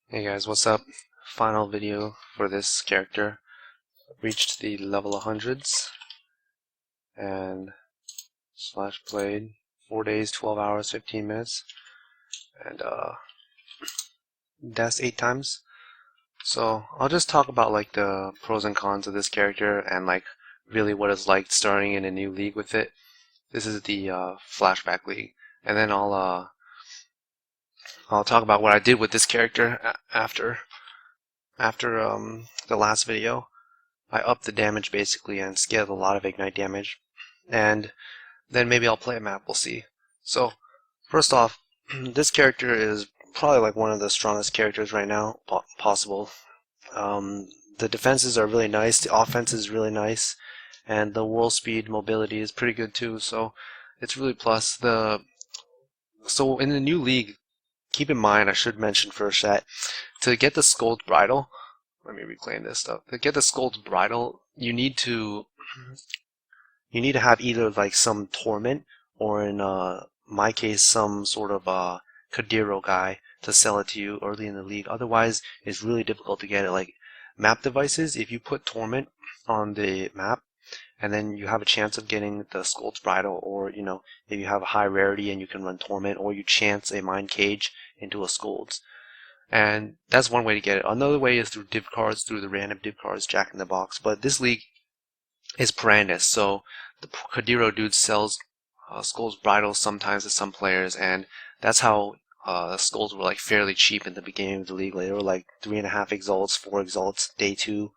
Hey guys, what's up? Final video for this character. Reached the level 100s and slash played 4 days, 12 hours, 15 minutes, and that's 8 times. So I'll just talk about like the pros and cons of this character and like really what it's like starting in a new league with it. This is the flashback league, and then I'll talk about what I did with this character after the last video. I upped the damage basically and scaled a lot of ignite damage. And then maybe I'll play a map, we'll see. So, first off, this character is probably like one of the strongest characters right now possible. The defenses are really nice, the offense is really nice, and the whirl speed mobility is pretty good too, so it's really plus. So in the new league, keep in mind, I should mention first that to get the Scold's Bridle, let me reclaim this stuff. To get the Scold's Bridle, you need to have either like some torment or in my case some sort of Kadiro guy to sell it to you early in the league. Otherwise, it's really difficult to get it. Like map devices, if you put torment on the map and then you have a chance of getting the Scold's Bridle, or if you have a high rarity and you can run torment, or you chance a mind cage into a Scold's. And that's one way to get it. Another way is through div cards, through the random div cards, Jack in the Box. But this league is perandus, so the Kadiro dude sells Skull's Bridles sometimes to some players, and that's how Skulls were like fairly cheap in the beginning of the league. They were like 3.5 exalts, 4 exalts, day 2,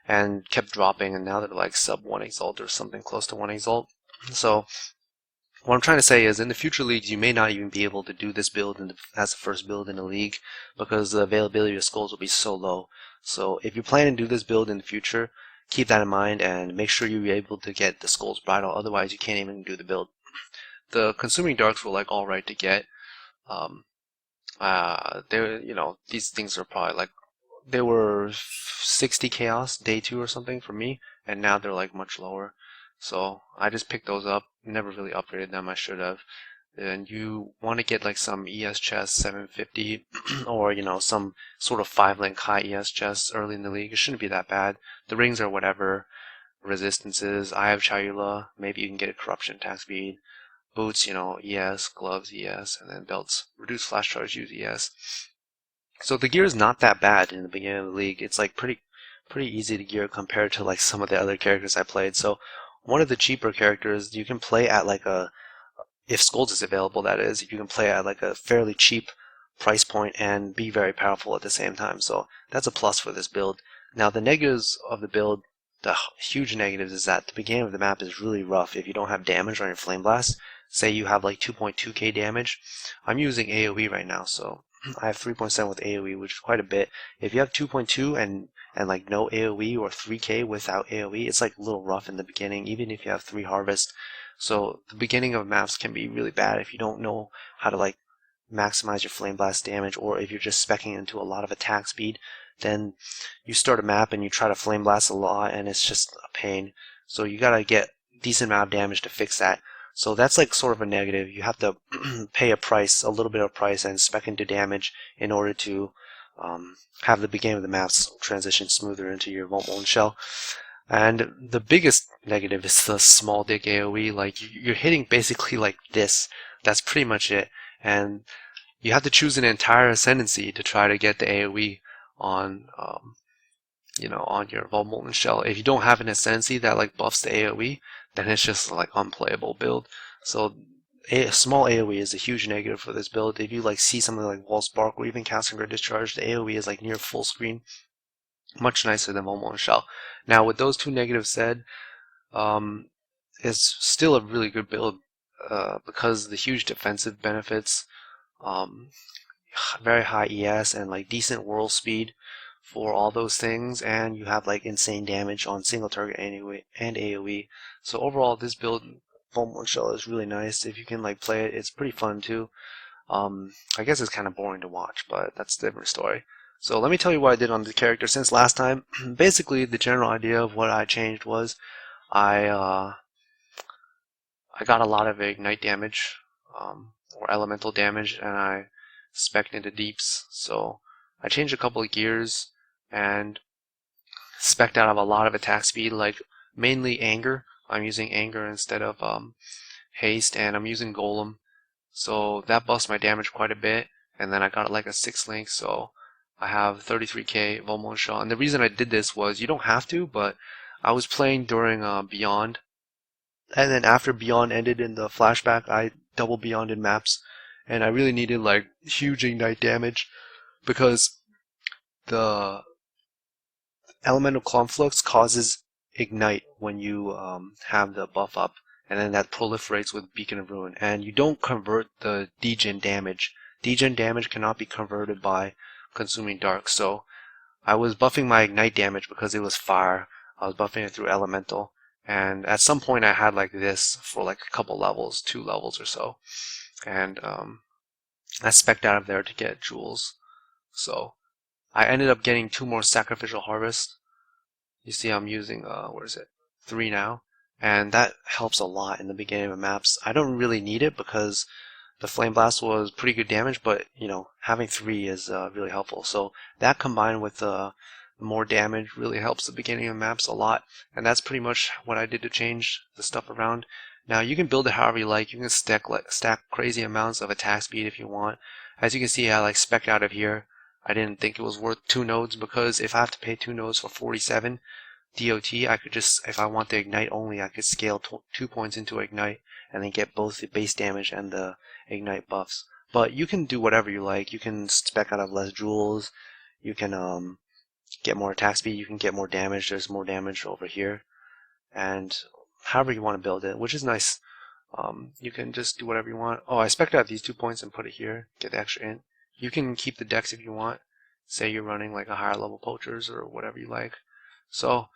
and kept dropping, and now they're like sub 1 exalt or something close to 1 exalt. So what I'm trying to say is in the future leagues you may not even be able to do this build as the first build in the league because the availability of skulls will be so low. So if you're planning to do this build in the future, keep that in mind and make sure you're able to get the Skull's Bridle, otherwise you can't even do the build. The Consuming Darks were like alright to get. These things are probably like, they were 60 chaos day 2 or something for me, and now they're like much lower. So I just picked those up, never really upgraded them, I should have. And you want to get like some ES chest 750 or some sort of 5-link high ES chests early in the league. It shouldn't be that bad. The rings are whatever. Resistances, I have Chayula, maybe you can get a corruption attack speed. Boots, ES, gloves, ES, and then belts. Reduce flash charge, use ES. So the gear is not that bad in the beginning of the league. It's like pretty easy to gear compared to like some of the other characters I played. So one of the cheaper characters you can play at like if Scold's is available, that is, you can play at like a fairly cheap price point and be very powerful at the same time. So that's a plus for this build. Now the negatives of the build, the huge negatives, is that the beginning of the map is really rough if you don't have damage on your flameblast. Say you have like 2.2k damage. I'm using AoE right now, so I have 3.7 with AoE, which is quite a bit. If you have 2.2 and like no AoE or 3k without AoE, it's like a little rough in the beginning, even if you have 3 harvest. So the beginning of maps can be really bad if you don't know how to like maximize your flame blast damage, or if you're just speccing into a lot of attack speed, then you start a map and you try to flame blast a lot and it's just a pain. So you gotta get decent amount of damage to fix that. So that's like sort of a negative. You have to pay a little bit of price, and spec into damage in order to have the beginning of the maps transition smoother into your molten shell. And the biggest negative is the small dick AoE. Like you're hitting basically like this. That's pretty much it. And you have to choose an entire ascendancy to try to get the AoE on on your molten shell. If you don't have an ascendancy that like buffs the AoE, then it's just like unplayable build. So a small AoE is a huge negative for this build. If you like see something like Wall Spark or even Casting Guard Discharge, the AoE is like near full screen. Much nicer than molten shell. Now with those two negatives said, it's still a really good build because the huge defensive benefits, um, very high ES and like decent whirl speed for all those things, and you have like insane damage on single target anyway and AoE. So overall, this build, Molten Shell, is really nice. If you can like play it, it's pretty fun too. I guess it's kind of boring to watch, but that's a different story. So let me tell you what I did on the character since last time. Basically, the general idea of what I changed was I got a lot of ignite damage or elemental damage, and I spec'd into deeps. So I changed a couple of gears and spec'd out of a lot of attack speed, like mainly anger. I'm using anger instead of haste, and I'm using golem, so that buffs my damage quite a bit. And then I got like a 6 link, so I have 33k Volmon shot. And the reason I did this was, you don't have to, but I was playing during Beyond, and then after Beyond ended in the flashback, I double Beyonded maps, and I really needed like huge ignite damage because the elemental conflux causes ignite when you have the buff up, and then that proliferates with Beacon of Ruin, and you don't convert the degen damage. Degen damage cannot be converted by consuming dark, so I was buffing my ignite damage because it was fire. I was buffing it through elemental, and at some point I had like this for like a couple levels, 2 levels or so, and I spec'd out of there to get jewels. So I ended up getting 2 more sacrificial harvests. You see I'm using, where is it? 3 now. And that helps a lot in the beginning of maps. I don't really need it because the flameblast was pretty good damage, but having 3 is really helpful. So that combined with more damage really helps the beginning of maps a lot. And that's pretty much what I did to change the stuff around. Now you can build it however you like. You can stack crazy amounts of attack speed if you want. As you can see, I like spec'd out of here. I didn't think it was worth 2 nodes because if I have to pay 2 nodes for 47 DOT, I could just, if I want the ignite only, I could scale 2 points into ignite and then get both the base damage and the ignite buffs. But you can do whatever you like. You can spec out of less jewels. You can get more attack speed. You can get more damage. There's more damage over here. And however you want to build it, which is nice. You can just do whatever you want. Oh, I spec'd out these 2 points and put it here. Get the extra int. You can keep the decks if you want. Say you're running like a higher level poachers or whatever you like. So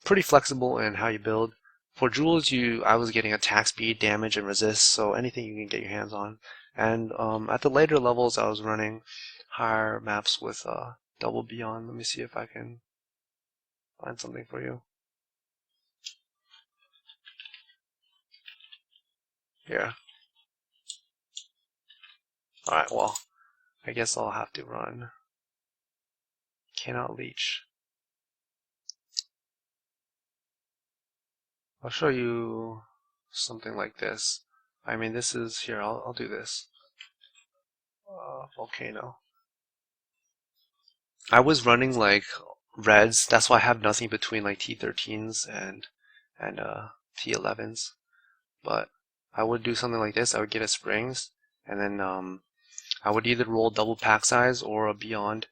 pretty flexible in how you build. For jewels, I was getting attack speed, damage, and resist, so anything you can get your hands on. And at the later levels, I was running higher maps with double Beyond. Let me see if I can find something for you. Here. Alright, well, I guess I'll have to run. Cannot leech. I'll show you something like this. I mean, this is here. I'll do this. Volcano. I was running like reds. That's why I have nothing between like T13s and T11s. But I would do something like this. I would get a springs, and then I would either roll double pack size or a beyond.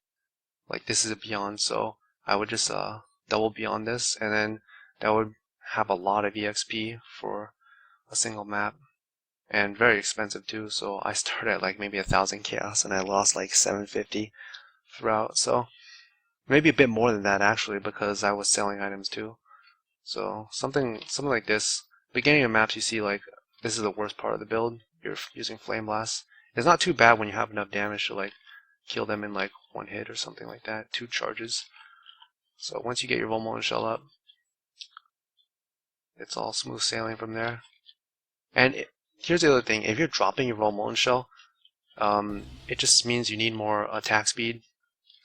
Like this is a beyond, so I would just double beyond this, and then that would have a lot of EXP for a single map, and very expensive too. So I started at like maybe 1,000 chaos, and I lost like 750 throughout. So maybe a bit more than that actually, because I was selling items too. So something like this. Beginning of maps, you see like this is the worst part of the build. You're using flameblast. It's not too bad when you have enough damage to like kill them in like 1 hit or something like that. 2 charges. So once you get your Volmon shell up, it's all smooth sailing from there. And here's the other thing: if you're dropping your Volmon shell, it just means you need more attack speed,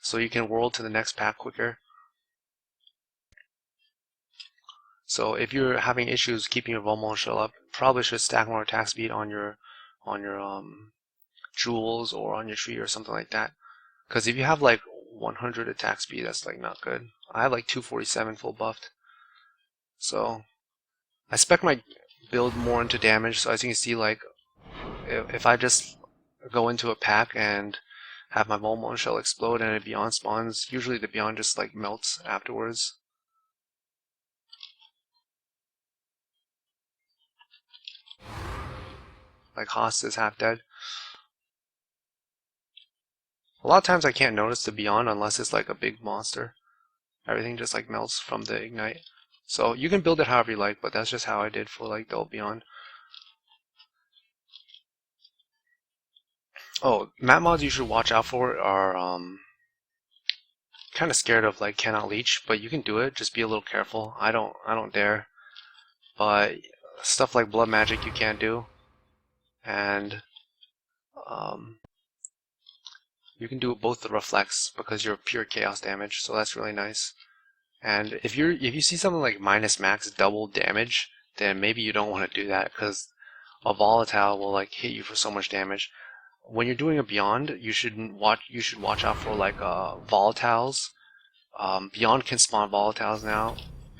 so you can whirl to the next pack quicker. So if you're having issues keeping your Volmon shell up, probably should stack more attack speed on your jewels or on your tree or something like that. Because if you have like 100 attack speed, that's like not good. I have like 247 full buffed. So I spec my build more into damage. So as you can see, like if I just go into a pack and have my Volmon shell explode and a Beyond spawns, usually the Beyond just like melts afterwards. Like Haas is half dead. A lot of times I can't notice the Beyond unless it's like a big monster. Everything just like melts from the ignite. So you can build it however you like, but that's just how I did for like the Beyond. Oh, map mods you should watch out for are kind of scared of like cannot leech, but you can do it. Just be a little careful. I don't dare. But stuff like blood magic you can't do, and You can do both the reflects because you're pure chaos damage, so that's really nice. And if you see something like minus max double damage, then maybe you don't want to do that because a volatile will like hit you for so much damage. When you're doing a beyond, you should watch out for like volatiles. Beyond can spawn volatiles now,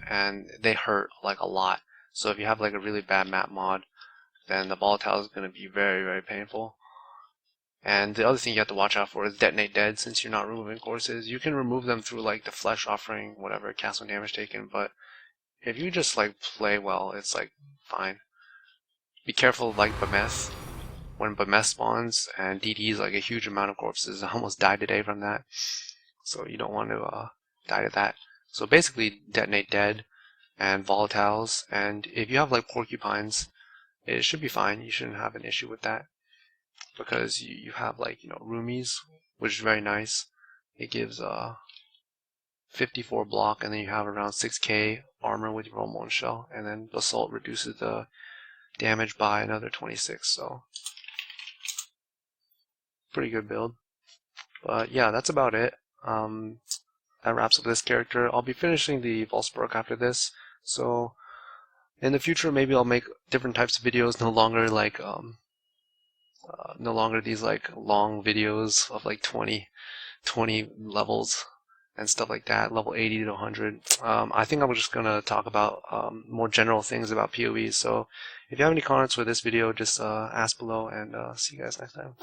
and they hurt like a lot. So if you have like a really bad map mod, then the volatile is going to be very, very painful. And the other thing you have to watch out for is detonate dead. Since you're not removing corpses, you can remove them through like the flesh offering, whatever, cast on damage taken. But if you just like play well, it's like fine. Be careful of like VMS. When VMS spawns and DDs like a huge amount of corpses, I almost died today from that. So you don't want to die to that. So basically detonate dead and volatiles, and if you have like porcupines, it should be fine. You shouldn't have an issue with that because you have like, you know, roomies, which is very nice. It gives 54 block, and then you have around 6k armor with your molten shell, and then basalt reduces the damage by another 26. So pretty good build. But yeah, that's about it. That wraps up this character. I'll be finishing the Volsburg after this, so in the future maybe I'll make different types of videos, no longer like no longer these like long videos of like 20 levels and stuff like that, level 80 to 100. I think I'm just gonna talk about more general things about PoE. So if you have any comments for this video, just ask below, and see you guys next time.